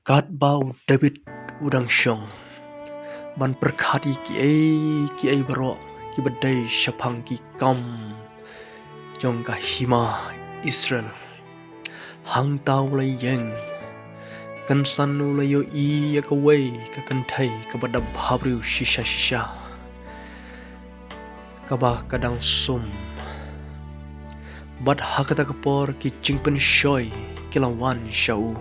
Kat bau David udang syong man perkhati ki ai baro ki badai syapang ki kam jong ka hima Israel hang tau lai yeng kan sanu lai yo I ya ka wei ka kan thai ka badab habriu shisha ka ba kadang sum bad hakata kapor ki chingpen shoy kilawan shau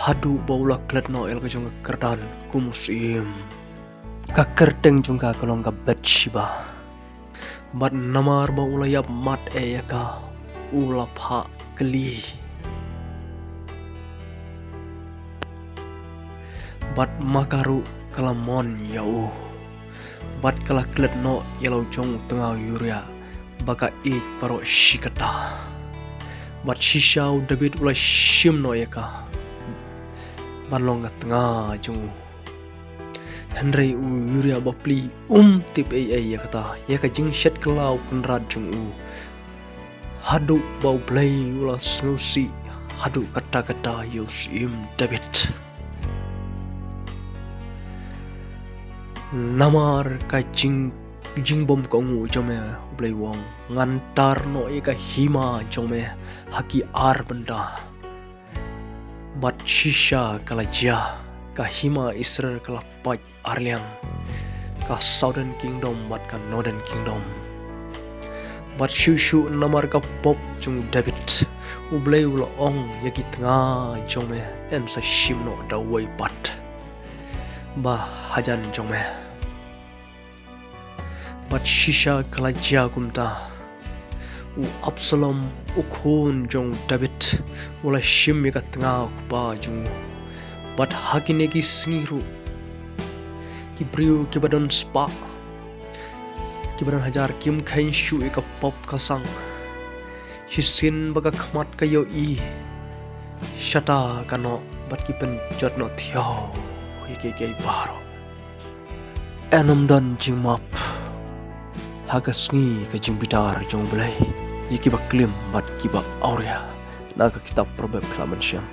hadu baula klet no el ka jong kerdan kumusim ka kerteng jong ka kalong ka Bathsheba bad namar baula yap mat e ya ka ula pha kli bad makaru kalamon yau bad kala klet no yelo jong tengah yuria baka it paro shikata bad shishau David ula shim no ya ka balong ka tengah jong Henry yuria bapli tip ai ya kata ya ka jing shet kelau kenrad jong hadu bau play ula snusi hadu kata yosim David namar ka jing bom ko ngu jome play wong ngantar no ka hima jome haki ar benda bat shisha kalajia ka hima Israel kala paj arliang ka Southern Kingdom bat ka Northern Kingdom bat shushu namar ka pop jung David ublay ula ong yaki tengah jome en sa shimno da way bat ba hajan jome bat shisha kalajia kumta Absalom ukun jong David ula shim ka tengah ba jung bat hakine ki singiru ki briu ki badon spa ki badan hajar kim khain shu ka pop kasang shisin baga khmat kayo I shata kano bat ki pen jot no thiao ke baro enam dan jingmap hagasngi ka jingbitar jong blai yiki baklim bat ki ba aurea naga kitab proverb kelaman syam